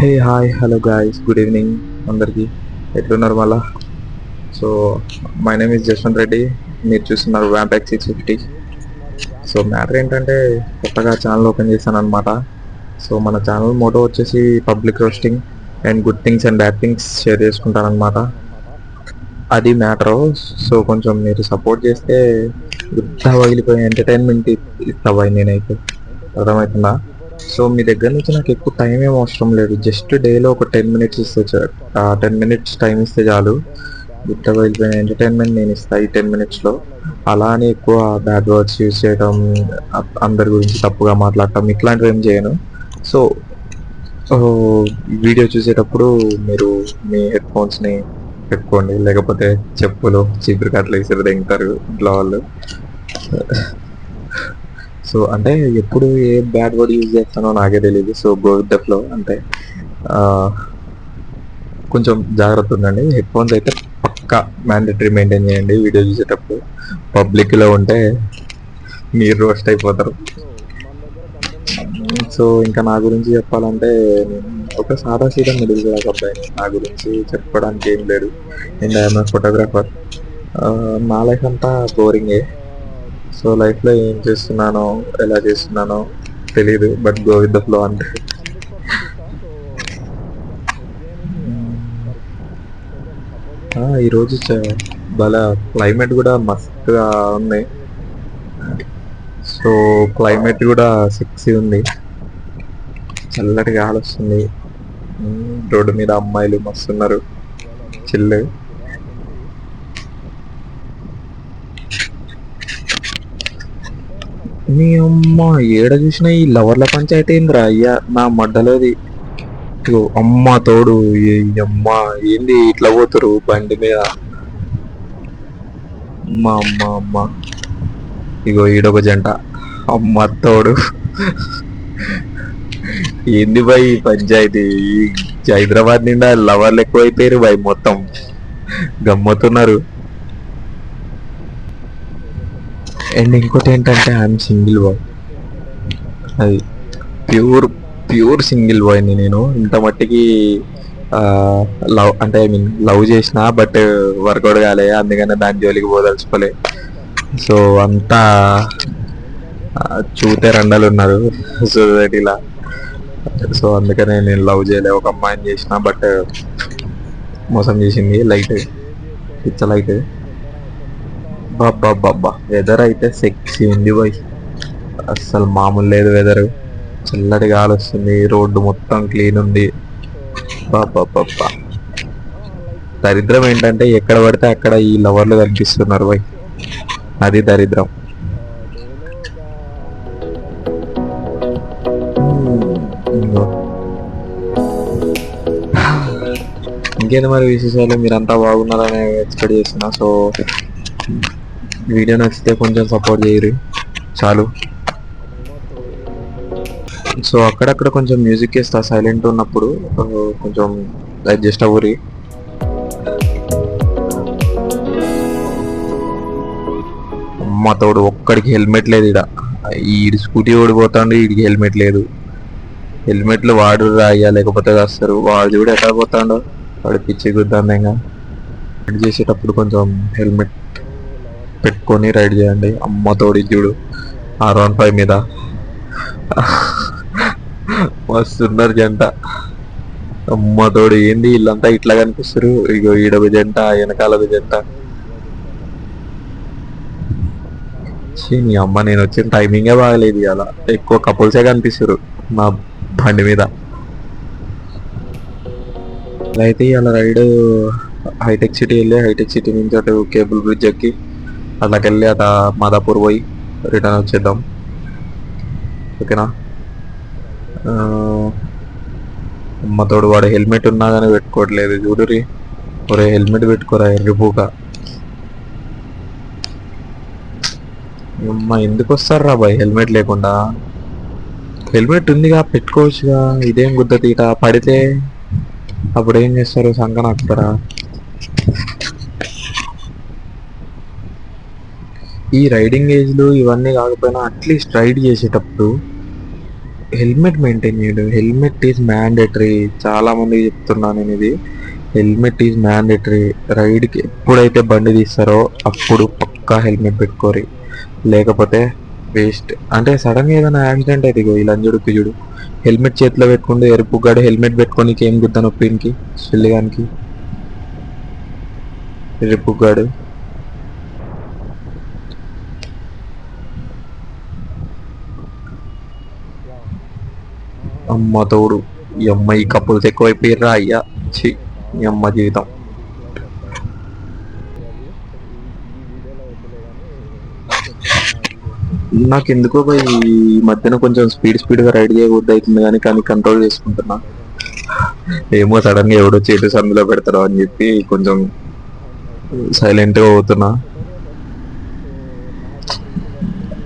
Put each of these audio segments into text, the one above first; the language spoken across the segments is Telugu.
హే hi hello guys, good evening అందరికీ. ఎట్లున్నారు మళ్ళా? So my name is Jaswanth Reddy. మీరు చూస్తున్నారు వ్యాంపాక్ 650. సో మ్యాటర్ ఏంటంటే, కొత్తగా ఛానల్ ఓపెన్ చేశాను అనమాట. సో మన ఛానల్ మోటో వచ్చేసి public roasting and good things and bad things share చేసుకుంటాను అనమాట. అది మ్యాటరు. సో కొంచెం మీరు సపోర్ట్ చేస్తే గుద్ద వగిలిపోయే ఎంటర్టైన్మెంట్ ఇస్తా నేనైతే. అర్థమవుతుందా? సో మీ దగ్గర నుంచి నాకు ఎక్కువ టైం ఏం అవసరం లేదు. జస్ట్ డేలో ఒక 10 minutes ఇస్తే 10 minutes టైం ఇస్తే చాలు. గుట్ట వెళ్ళిపోయిన ఎంటర్టైన్మెంట్ నేను ఇస్తాను ఈ 10 minutesలో. అలా అని ఎక్కువ బ్యాడ్ వర్డ్స్ యూజ్ చేయడం, అందరి గురించి తప్పుగా మాట్లాడటం ఇట్లాంటివి ఏం చేయను. సో వీడియో చూసేటప్పుడు మీరు మీ హెడ్ ఫోన్స్ని పెట్టుకోండి, లేకపోతే చెప్పులు చీపురు కట్టలు విసిరి దింగుతారు ఇంట్లో వాళ్ళు. సో అంటే ఎప్పుడు ఏ బ్యాడ్ వర్డ్ యూజ్ చేస్తానో నాకే తెలియదు. So go with the flow అంటే కొంచెం జాగ్రత్త ఉండండి. హెడ్ ఫోన్స్ అయితే పక్కా మ్యాండేటరీ మెయింటైన్ చేయండి వీడియో చూసేటప్పుడు. పబ్లిక్లో ఉంటే మీరు రోస్ట్ అయిపోతారు. సో ఇంకా నా గురించి చెప్పాలంటే, నేను ఒక సాదా సీదా మిడిల్ క్లాస్ అబ్బాయిని. నా గురించి చెప్పుకోవడానికి ఏం లేదు. And I'm photographer. నా లైఫ్ అంతా బోరింగే. సో లైఫ్లో ఏం చేస్తున్నానో ఎలా చేస్తున్నానో తెలీదు, but go with the flow అంటే. ఈరోజు భలే క్లైమేట్ కూడా మస్తుగా ఉంది. సో క్లైమేట్ కూడా సెక్సీ ఉంది, చల్లటి గాలి వస్తుంది. రోడ్డు మీద అమ్మాయిలు మస్తున్నారు, చిల్లు. మీ అమ్మ ఏడ చూసినా ఈ లవర్ల పంచాయతీ ఏంద్రా అయ్యా నా మడ్డలోది. అమ్మ తోడు, అమ్మ ఏంది ఇట్లా పోతారు బండి మీద. అమ్మ అమ్మ అమ్మ, ఇగో ఈడొక జంట. అమ్మ తోడు, ఏంది బాయ్ పంచాయతీ? హైదరాబాద్ నిండా లవర్లు ఎక్కువైపోయారు బాయ్, మొత్తం గమ్మతున్నారు. అండ్ ఇంకోటి ఏంటంటే, ఐఎమ్ సింగిల్ బాయ్. అది ప్యూర్ సింగిల్ బాయ్ని నేను. ఇంత మట్టికి లవ్ అంటే ఐ మీన్ లవ్ చేసిన, బట్ వర్కౌట్ కాలే, అందుకనే దాని జోలికి పోదలుచుకోలే. సో అంతా చూతే రండలు ఉన్నారు సొసైటీలా. సో అందుకనే నేను లవ్ చేయలే. ఒక అమ్మాయిని చేసిన, బట్ మోసం చేసింది. లైట్ పిచ్చ లైట్. బాబ్బా వెదర్ అయితే సెక్సీ ఉంది బాయ్, అస్సలు మామూలు లేదు వెదర్. చల్లటి గాలి వస్తుంది, రోడ్డు మొత్తం క్లీన్ ఉంది. బాబ్బా. దరిద్రం ఏంటంటే, ఎక్కడ పడితే అక్కడ ఈ లవర్లు కనిపిస్తున్నారు బాయ్, అది దరిద్రం. ఇంకేంది మరి విశేషాలు? మీరంతా బాగున్నారని ఎక్స్పెక్ట్ చేస్తున్నా. సో వీడియో నచ్చితే కొంచెం సపోర్ట్ చేయరు చాలు. సో అక్కడక్కడ కొంచెం మ్యూజిక్ వేస్తా సైలెంట్ ఉన్నప్పుడు, కొంచెం అడ్జస్ట్ అవ్వరి. అమ్మ తోడు, ఒక్కడికి హెల్మెట్ లేదు ఇక్కడ. ఈ స్కూటీ ఓడిపోతాడు, వీడికి హెల్మెట్ లేదు. హెల్మెట్లు వాడు రాయ్యా, లేకపోతే వస్తారు. వాడు చూడు ఎక్కడ పోతాడో, వాడు పిచ్చి గుద్దాంగా. రైడ్ చేసేటప్పుడు కొంచెం హెల్మెట్ పెట్టుకొని రైడ్ చేయండి. అమ్మ తోడి చూడు R15 మీద వస్తున్నారు జంట. అమ్మ తోడు, ఏంది వీళ్ళంతా ఇట్లా కనిపిస్తారు? ఇగో ఈడొక జంట, వెనకాలొక జంట. నీ అమ్మ, నేను వచ్చిన టైమింగే బాగలేదు. ఇవాళ ఎక్కువ కపుల్సే కనిపిస్తారు నా బండి మీద. అయితే ఇవాళ రైడ్ హైటెక్ సిటీ వెళ్ళి, హైటెక్ సిటీ నుంచి అటు కేబుల్ బ్రిడ్జ్ ఎక్కి అట్లాకెళ్ళి అటు మాదాపూర్ పోయి రిటర్న్ వచ్చేద్దాం. ఓకేనా? అమ్మతోడు, వాడు హెల్మెట్ ఉన్నా కానీ పెట్టుకోవట్లేదు చూడురి. ఒరే హెల్మెట్ పెట్టుకోరా ఎర్రిపోక. అమ్మ ఎందుకు వస్తారా బాయ్ హెల్మెట్ లేకుండా? హెల్మెట్ ఉందిగా పెట్టుకోవచ్చుగా. ఇదేం గుద్ద తీట పడితే అప్పుడు ఏం చేస్తారు? సంకనాకుతారా? ఈ రైడింగ్ ఏజ్లు ఇవన్నీ కాకపోయినా అట్లీస్ట్ రైడ్ చేసేటప్పుడు హెల్మెట్ మెయింటైన్ చేయడం. Helmet is mandatory. చాలా మంది చెప్తున్నా నేను ఇది. Helmet is mandatory. రైడ్కి ఎప్పుడైతే బండి తీస్తారో అప్పుడు పక్కా హెల్మెట్ పెట్టుకోరి, లేకపోతే వేస్ట్. అంటే సడన్గా ఏదైనా యాక్సిడెంట్ అయితే ఇగో ఈ లంజుడుకి చూడు, హెల్మెట్ చేతిలో పెట్టుకుంటే ఎరుపుగాడు హెల్మెట్ పెట్టుకొని ఏం గుద్దా నొప్పినికి చెల్లిగానికి ఎరుపుగాడు. అమ్మ తోడు, ఈ అమ్మాయి కప్పుల్స్ ఎక్కువైపోయారా అయ్యా. ఛీ, ఈ అమ్మ జీవితం. నాకు ఎందుకో ఈ మధ్యన కొంచెం స్పీడ్గా రైడ్ చేయకూడదు అవుతుంది, కానీ కంట్రోల్ చేసుకుంటున్నా. ఏమో సడన్ గా ఎవడో చేతి సందులో పెడతారో అని చెప్పి కొంచెం సైలెంట్ గా పోతున్నా.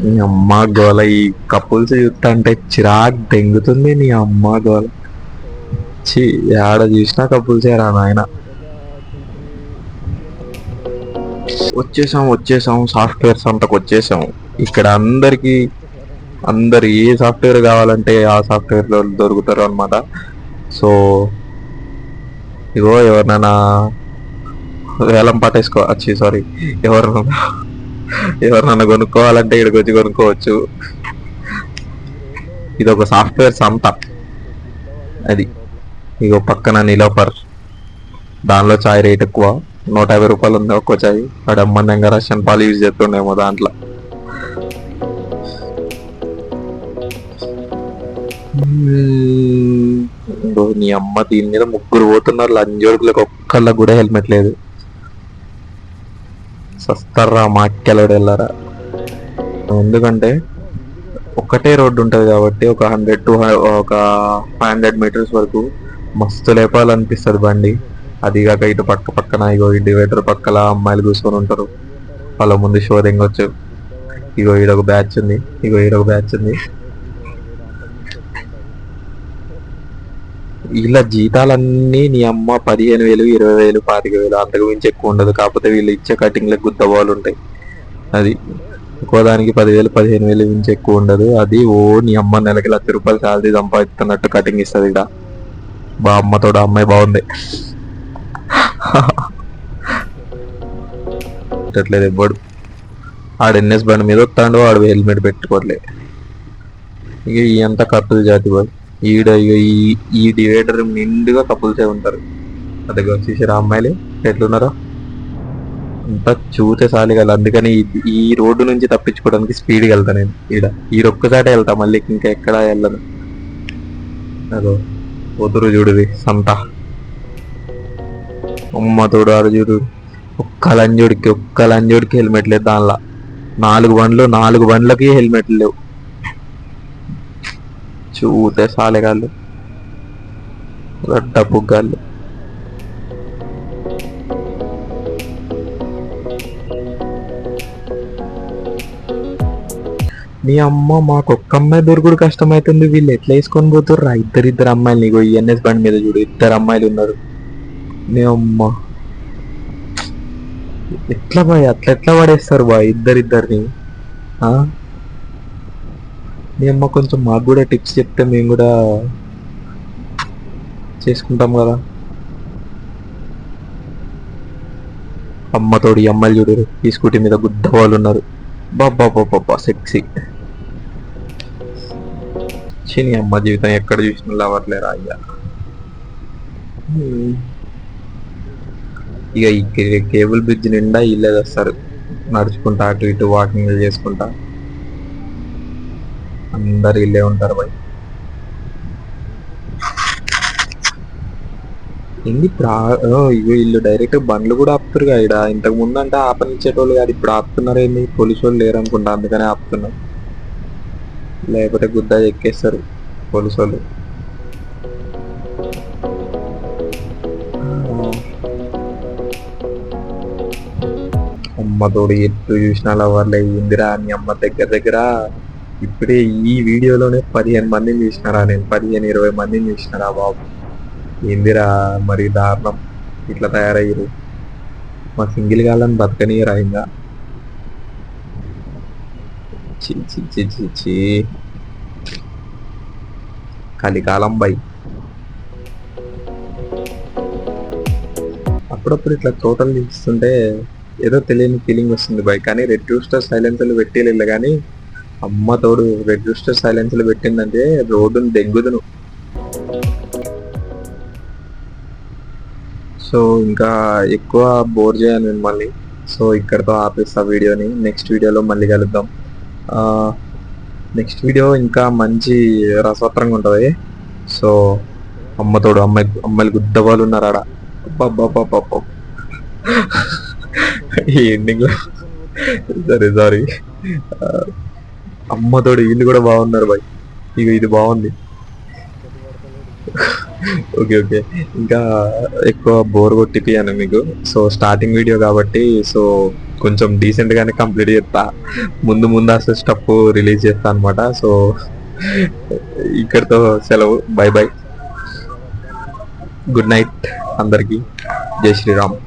నీ అమ్మ గోల, ఈ కపుల్స్ చూస్తా అంటే చిరాక్ దెంగుతుంది. నీ అమ్మ గోల, చి ఆడ చూసినా కపుల్సే రా నాయన. వచ్చేసాం సాఫ్ట్వేర్స్ అంతకు వచ్చేసాం. ఇక్కడ అందరు ఏ సాఫ్ట్వేర్ కావాలంటే ఆ సాఫ్ట్వేర్ లో దొరుకుతారు అనమాట. సో ఇగో ఎవరినైనా వేలం పాటేసుకో వచ్చి సారీ ఎవరినైనా కొనుక్కోవాలంటే ఇక్కడికి వచ్చి కొనుక్కోవచ్చు. ఇది ఒక సాఫ్ట్వేర్ సంత. అది ఇగో పక్కన నిలోఫర్, దానిలో చాయ్ రేట్ ఎక్కువ, 150 రూపాయలు ఉంది ఒక్కో చాయ్. వాడు అమ్మందంగా రష్యన్ పాలు యూజ్ చేస్తుండేమో దాంట్లో. నీ అమ్మ, దీని మీద ముగ్గురు పోతున్నారు లంజోడుకులకు, ఒక్కళ్ళకి కూడా హెల్మెట్ లేదు. సస్తర్రా మాక్కెలడు వెళ్ళారా. ఎందుకంటే ఒక్కటే రోడ్డు ఉంటుంది కాబట్టి ఒక 500 మీటర్స్ వరకు మస్తు లేపాలనిపిస్తుంది బండి. అది కాక ఇటు పక్కన ఇగో ఈ డివైడర్ పక్కల అమ్మాయిలు కూర్చొని ఉంటారు, వాళ్ళ ముందు షో తెంగొచ్చు. ఇగో ఈడొక బ్యాచ్ ఉంది, ఇగో ఈడొక బ్యాచ్ ఉంది. ఇలా జీతాలన్నీ నీ అమ్మ 15,000, 20,000, 25,000, అంతకు మించి ఎక్కువ ఉండదు. కాకపోతే వీళ్ళు ఇచ్చే కటింగ్లకు గుద్దబాలు ఉంటాయి. అది ఒక్కోదానికి 10,000, 15,000 మించి ఎక్కువ ఉండదు. అది నీ అమ్మ నెలకి ₹1,00,000 శాలరీ సంపాదిస్తున్నట్టు కటింగ్ ఇస్తుంది. ఇక్కడ బా అమ్మతోడు అమ్మాయి బాగుంది. పెట్టట్లేదు ఎవ్వడు. ఆడు ఎన్ఎస్ బండి మీద వస్తాడు, వాడు హెల్మెట్ పెట్టుకోవట్లే. ఇక ఈ అంతా కప్పుల జాతి బాయ్. ఈ డివైడర్ నిండుగా కపుల్సే ఉంటారు. అదిగో చూసారా అమ్మాయిలు ఎట్లున్నారో, అంతా చూసే సాలి కదా. అందుకని ఈ రోడ్డు నుంచి తప్పించుకోవడానికి స్పీడ్గా వెళ్తా నేను. ఈ ఒక్కసారి వెళ్తా, మళ్ళీ ఇంకా ఎక్కడా వెళ్ళను. అదో వదురు చూడుది సంత. అమ్మ తోడు ఆడు చూడు, ఒక్క లంజోడికి హెల్మెట్ లేదు. దానిలో 4 బండ్లకి హెల్మెట్లు లేవు. చూతే సాలెగాళ్ళు, గడ్డ పుగ్గాళ్ళు. నీ అమ్మ, మాకు ఒక్క అమ్మాయి దొరుకుడు కష్టమవుతుంది. వీళ్ళు ఎట్లా వేసుకొని పోతుర్రా? ఇద్దరు అమ్మాయిలు. నీకు ఈఎన్ఎస్ బండి మీద చూడు, 2 అమ్మాయిలు ఉన్నారు. నీ అమ్మ, ఎట్లా బాయ్, ఎట్లా పడేస్తారు బాయ్ ఇద్దరిని. నీ అమ్మ, కొంచెం మాకు కూడా టిప్స్ చెప్తే మేము కూడా చేసుకుంటాం కదా. అమ్మతోడు ఈ అమ్మాయిలు చూడరు, ఈ స్కూటీ మీద గుద్ద వాళ్ళు ఉన్నారు. బాబా సెక్సీ. చిని అమ్మ జీవితం ఎక్కడ చూసిన లవర్లేరా అయ్యా. ఇక ఈ కేబుల్ బ్రిడ్జ్ నిండా ఇల్లే వస్తారు నడుచుకుంటా, అటు ఇటు వాకింగ్ చేసుకుంటా. అందరు ఇల్లే ఉంటారు బాయ్. ఏంది ఇప్పుడు ఇల్లు డైరెక్ట్ బండ్లు కూడా ఆపుతారుగా ఇక్కడ. ఇంతకు ముందు అంటే ఆపనిచ్చేటోళ్ళు కాదు, ఇప్పుడు ఆపుతున్నారు. ఏంది పోలీసు వాళ్ళు లేరు అనుకుంటా, అందుకనే ఆపుతున్నారు. లేకపోతే గుద్ద ఎక్కేస్తారు పోలీసు వాళ్ళు. అమ్మ తోడు ఎత్తు చూసిన లవర్లే ఇందిరా. నీ అమ్మ దగ్గర ఇప్పుడే ఈ వీడియోలోనే 15 మందిని చూసినారా నేను. 15-20 మందిని చూసినారా బాబు. ఏందిరా మరి దారుణం, ఇట్లా తయారయ్యారు. మా సింగిల్ గాళ్ళని బతకనియరా ఇంకా. చి కలికాలం బై. అప్పుడప్పుడు ఇట్లా టోటల్ తీస్తుంటే ఏదో తెలియని ఫీలింగ్ వస్తుంది బై. కానీ రెడ్ రూస్టర్ సైలెన్సర్లు పెట్టేలే కానీ అమ్మ తోడు రెడ్ రూస్టర్ సైలెన్సర్లు పెట్టిందంటే రోడ్డును దెంగుదును. సో ఇంకా ఎక్కువ బోర్ చేయను మిమ్మల్ని. సో ఇక్కడతో ఆపేస్తా వీడియోని. నెక్స్ట్ వీడియోలో మళ్ళీ కలుద్దాం. నెక్స్ట్ వీడియో ఇంకా మంచి రసవత్రంగా ఉంటుంది. సో అమ్మతోడు అమ్మాయిలు గుద్దవాళ్ళు ఉన్నారు ఆడ. అబ్బా ఈ ఎండింగ్ లో సారీ అమ్మతోడు వీళ్ళు కూడా బాగున్నారు బాయ్. ఇక ఇది బాగుంది. ఓకే ఇంకా ఎక్కువ బోర్ కొట్టిపియాను మీకు. సో స్టార్టింగ్ వీడియో కాబట్టి సో కొంచెం డీసెంట్ గానే కంప్లీట్ చేస్తా. ముందు అసలు స్టఫ్ రిలీజ్ చేస్తా అనమాట. సో ఇక్కడితో సెలవు. బై. గుడ్ నైట్ అందరికి. జై శ్రీరామ్.